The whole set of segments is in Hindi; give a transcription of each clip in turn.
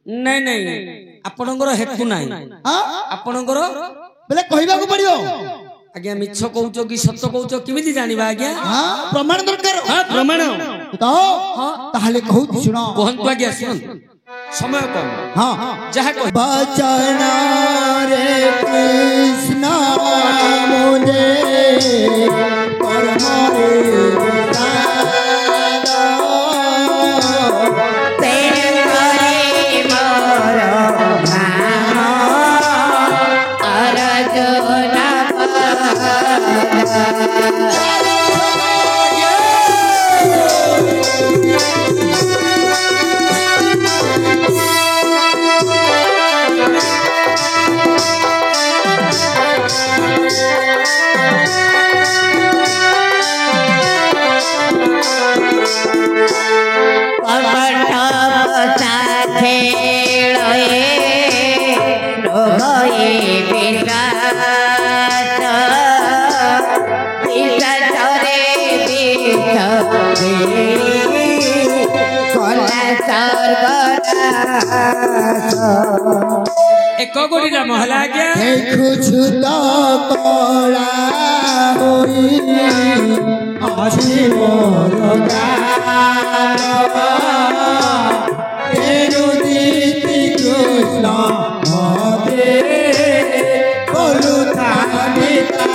नहीं नहीं आपणकर हेतु नहीं आपणकर बोले कहबा को पड़ियो आज्ञा मिछ कहउचो कि सत्य कहउचो किमिति जानिबा आज्ञा प्रमाण दरकार हां प्रमाण तो ताहले कहू सुनो कहंतु आज्ञा सुन समय कम हां जहा कह बचन रे कृष्ण मुझे कर्म रे एक गोड़ी महला क्या कुछ तो कला होई आसी मोर तेरुदीति कृष्ण मते बोलू थानिता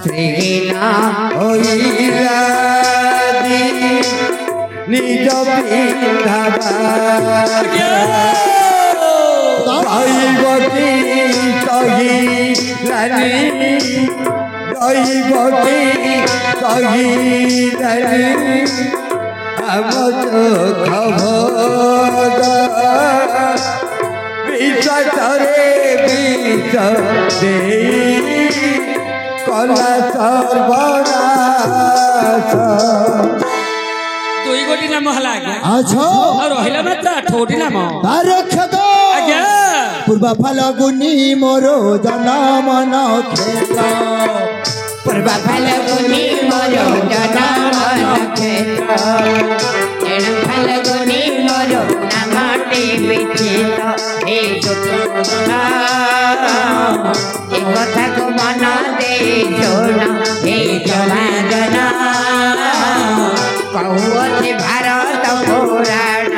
श्रीना निज दैवती विचरे विच दे कला सर्वनाश दुई गोटी नाम हला आज्ञा अच्छा और रहिला मात्र 8 गोटी नाम रक्षक आज्ञा पूर्व फलगुनी मोरो जनम नक्षत्र पूर्व फलगुनी मोरो जनम नक्षत्र एण फलगुनी मोरो नामटे विचित हे दुखना ए कथा को मन दे जोना हे जमाजना कहूअते भारत पुराण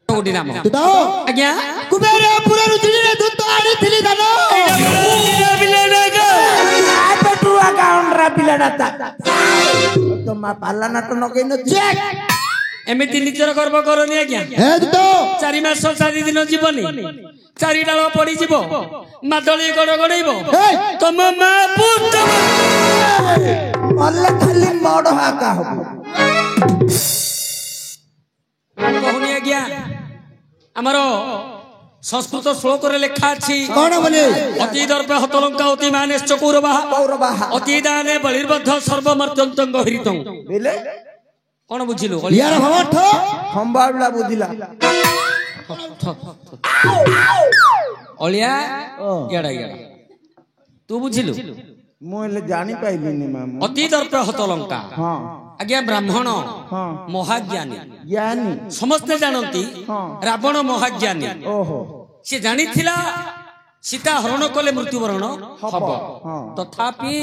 गोटी नाम तो आज्ञा कुबेर पुरा रुचिनी रे दूत आड़ी थिली दानो पेटुआ काउंडरा पिलाडा तो मा पाला नाट नकै न चेक एमिति निजर गर्व करनी आज्ञा हे तो 4 मास 4 दिन जीवनी 4 डाल पड़ी जीव मादली गड़ गड़ेब तुम मा पुत मल्ले खाली मड हाका हो कहनी आज्ञा हमरो संस्कृत श्लोक रे लिखा अछि कोन बोले अति दर्प हतलंका अति मानेश चकौरवाह अति दाने बलिर्बद्ध सर्वमर्त्यंतंग हृतं बेले कोन बुझिलु यार भवठ खंबाबला बुझिला ओलिया याडा याडा तू बुझिलु मोले जानि पाइलिनी माम अति दर्प हतलंका हां आज्ञा ब्राह्मण हां महाज्ञानी ज्ञानी समस्त जानती रावण महाज्ञानी ओहो से जानिथिला सीता हरण कले मृत्युवरण हब तथापि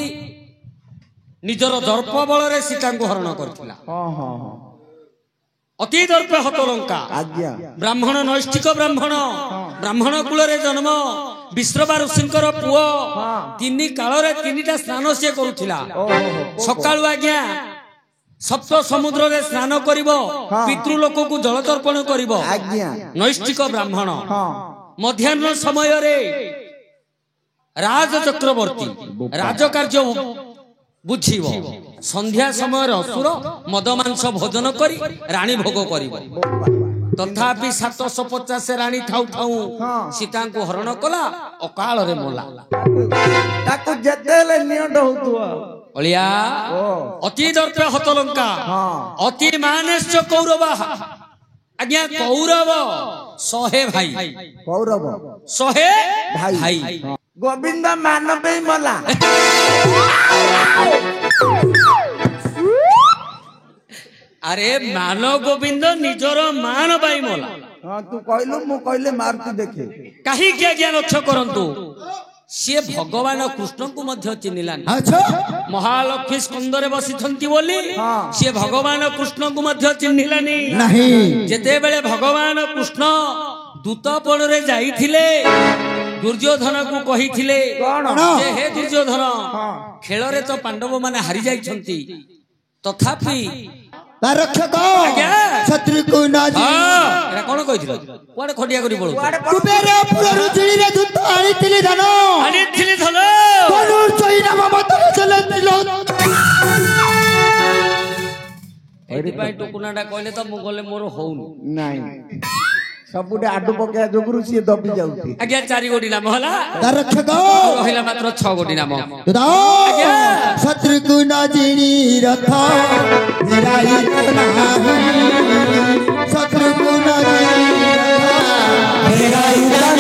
निजर दर्प बल रे सीता को हरण करथिला हां हां अति दर्प हतलंका आज्ञा ब्राह्मण नैष्ठिक ब्राह्मण ब्राह्मण कुल रे जन्म विश्रवा ऋषिंकर पुओ 3 काल रे 3टा स्नान से करूथिला सकाळु आज्ञा सप्त समुद्र रे स्नान करिवो पितृलोक को जल तर्पण करिवो आज्ञा नैष्ठिक ब्राह्मण हाँ मध्याह्न समय रे राज चक्रवर्ती राजकार्य बुझिवो संध्या समय असुर मद मांस भोजन करी रानी भोग करिवो तथापि 750 रानी ठाऊ ठाऊ सीता को हरण कला अकाल रे मोला ताको जेतेले नियंड होतुआ अलिया अति दर्प हतलंका अति मानश्च कौरवा आज्ञा कौरव 100 भाई कौरव 100 भाई गोविंद मानव मला अरे मानव गोविंद निजर मान बाई मोला हाँ तू कहलु मु कहले मारती देखे कहीं क्या ज्ञान लक्ष्य करंतु सी भगवान कृष्ण को मध्य चिन्हिलानी अच्छा महालक्ष्मी स्कंदरे बसिथंती बोली सी भगवान कृष्ण को मध्य चिन्हिलानी नहीं जेते बेले भगवान कृष्ण दूतपण रे जाइथिले दुर्योधन को कहिथिले जे हे दुर्योधन खेल रे तो पांडव माने हारि जाइछंती तथापि रक्षक शत्रु को नाजी एरा कोन कहिथिलो कोडे खडिया करी बोलु कुबेरपुर रुचिणी रे दूत आनिथिली धन कोनुर चैना ममतर चलतिलो एति पाई टुकुनाडा कहले तो मु गले मोर होउनी नहीं सबुटे आडु पके जोगुरु सी दबी जाउती आज्ञा 4 गोटी नाम हला रक्षक रहिला मात्र 6 गोटी नाम शत्रु को नाजिनी रथ निराई नाही शत्रु को नाजिनी रथ निराई नाही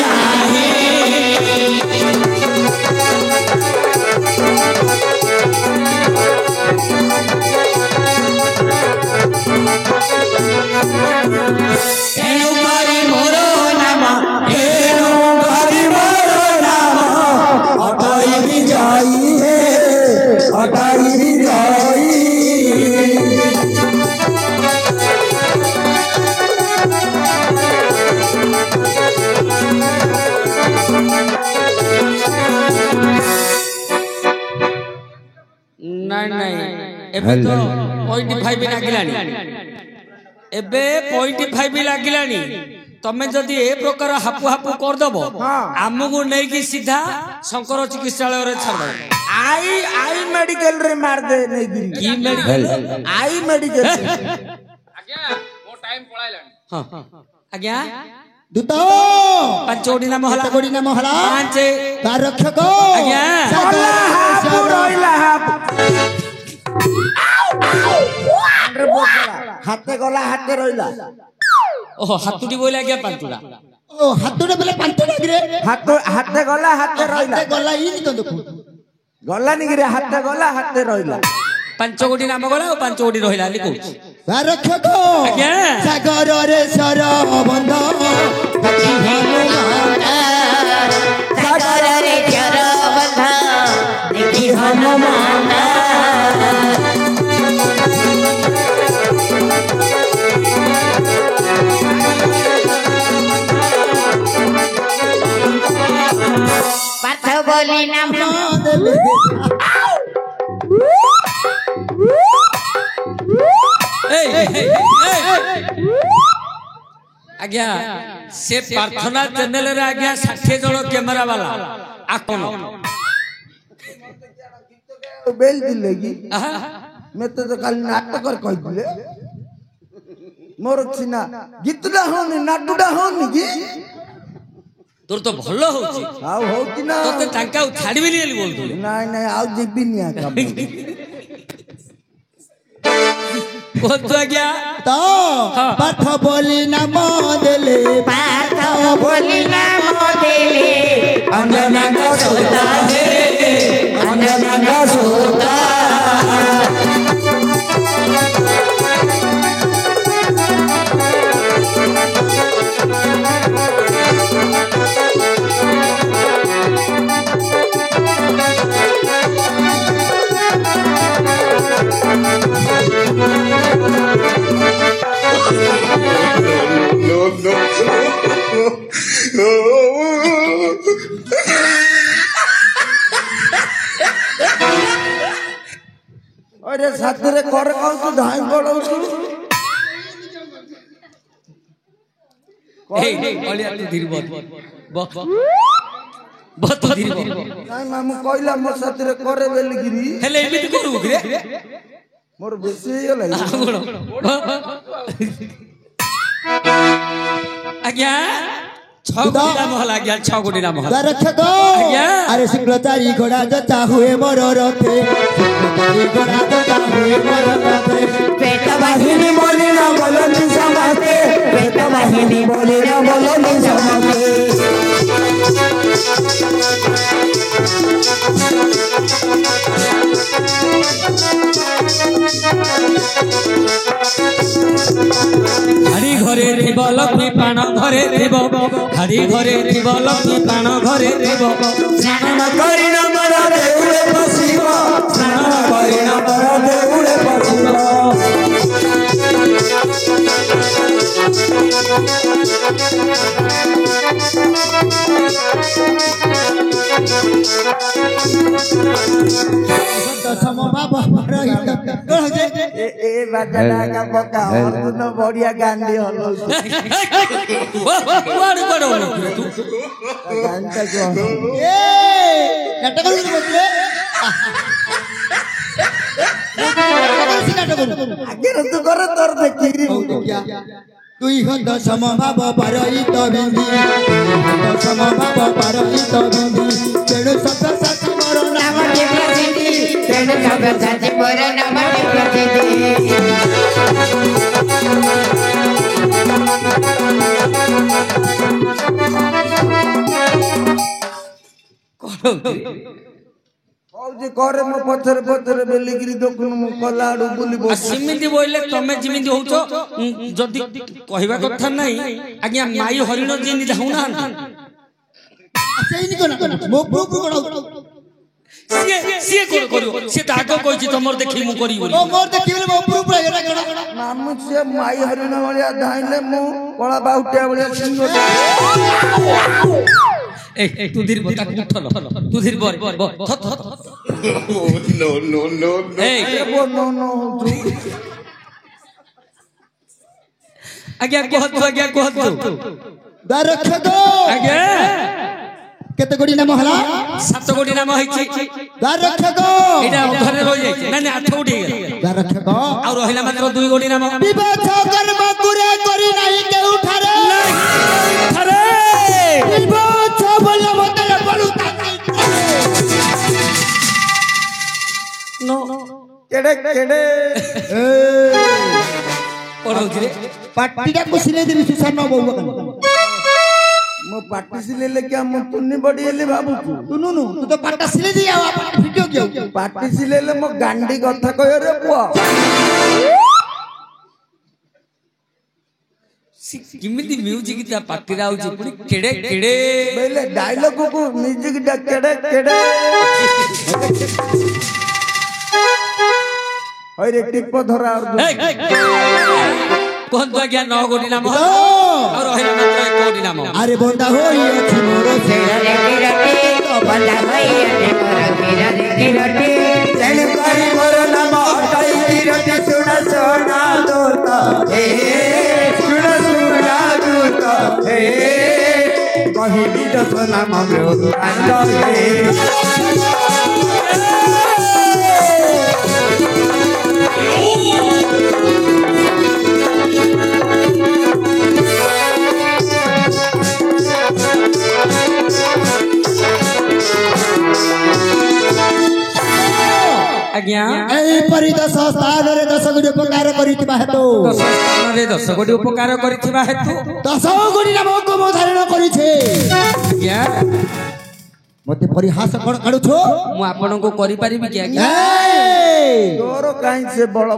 एबे तो 0.5 लागिलानी एबे 0.5 लागिलानी तमे जदी ए प्रकार हापु हापु कर दबो हमगु नै कि सीधा शंकर चिकित्सालय रे छाड़ दबो आई मेडिकल रे मार दे नै गिरी की मेडिकल आई मेडिकल आज्ञा वो टाइम पळाइलानी हां आज्ञा दूतो पंचोडी नाम हला गोडी नाम हला पांच रक्षक आज्ञा पुरोइला हाथे गला हाथे रहिला ओहो हातुडी बोले आज्ञा पांचुडा ओ हातुडे बेले पांचुडा गिरे हाथे गला हाथे रहिला गला इन तो देखु गला नि गिरे हाथे गला हाथे रहिला पांच गोटी नाम गला और 5 गोटी रहिला लिखु रक्षक आज्ञा सागर रे सर बंध सागर रे सर बंध देखि हनुमान पाथ बोली नाम आज्ञा से प्रार्थना चैनल रे आज्ञा 60 जण कैमरा वाला आकोन बेल दिलेगी मैं तो कल नाटक कर कहि दिले मोर छिना गीतडा होनी नाटुडा होनी की तोर तो भलो होची आउ होती ना तोते टांका छाड़बी ली बोल दो नहीं नहीं आउ जिबी निया काम को तो आज्ञा तो पाठ बोली नाम देले पाथ बोली नाम देले अंजना का सोता हे अंजना का सोता करे साथरे कर कहू धाई पड़ौछु ए अलिया तू धीर बत बत धीर नाइ मामू कहला मोर साथरे करे बेलगिरी हेले एमिति करू रे मोर बेसी गेला आज्ञा 6 कोटी नाम हला आज्ञा 6 कोटी नाम हला रक्षक आज्ञा अरे सिंगलचारी घोड़ा जता हुए मोर रथे सिंगलचारी घोड़ा जता हुए मोर रथे पेट वाहिनी बोले ना बोलनी समाते पेट वाहिनी बोले ना बोलनी समाते हाड़ी घरे थिब लक्ष्मी पाण घरे थिब हाड़ी घरे थिब लक्ष्मी पाण घरे थिब स्नान करिना मोर देउळे पसिब स्नान करिना मोर देउळे पसिब दशम बाबा रहित ए बाजाडा का पका अर्जुन बढिया गांधी हलो कुआड़ बड़ो तू गांधा जो ए नाटक करू बोलले आगे तू कर तोर देखिरी तुई हो दशम बाबा परहित बिंदी दशम बाबा परहित बिंदी तेणु सत सती मोर नाम तेणु सब साथी मोर नाम जे करे मो पथर पथर बेलिगिरी देखुन मो कलाडू बुली बस सिमिति बोइले तमे जिमिति होउछो जदी कहबा कथा नै आज्ञा माई हरिण जिनि धाउना सेइनी कोना मो पुपु कोना सिए करू से ताको कहिछि तमर देखि मु करी बोली ओ मोर देखिबले मो पुपु एरा कोना मामू से माई हरिण वालिया धाइले मो कला बाउटिया वालिया सिंह ए तू धीर बता उठल तू धीर बर थत No, no, no, no. ए वो नो नो आज्ञा कहत दरक्षक आज्ञा केते गोडी नाम हला 7 कोटी नाम होइछि दरक्षक एटा अधरे रहि जाइछि ना 8 कोटी दरक्षक आ रहिला मात्र 2 कोटी नाम विवाह कर्म कुरे करी नाही के उठारे अरे विवाह बोले मते बलु नो केड़े केड़े पढौछि रे पाटीटा कुसिले देबी सुसान बाबू मो पाटी सिले ले क्या मो तुन्नी बड़ी ले बाबू तू नु तू तो पाटा सिले दिया वीडियो क्यों पाटी सिले ले मो गांडी कथा कयो रे पुआ किमिति म्यूजिक ता पाटीरा आउछि पुनी केडे केडे बेले डायलॉग को म्यूजिक डा केड़े केड़े अरे टिप धरा कोन तो आज्ञा 9 कोटी नाम और रहिला मात्र 1 कोटी नाम अरे बोंदा होई अछि मोर तेरा रटे तो बंदा भई अटे मोर तेरा रटे चल करी मोर नाम अटाई रटे सुना सोना दोता हे सुना सुना दोता हे कहिबी दस नाम मेरो अंदर हे आज्ञा एई परि 10 स्थान रे 10 गुडी उपकार करितबा हेतु 10 स्थान रे 10 कोटी उपकार करिथिबा हेतु 10 गुडी नाम को मो धारण करिछे आज्ञा मते परिहास कोन काडुछो मु आपन को करि परिबि कि आज्ञा ए तोर काई से बड़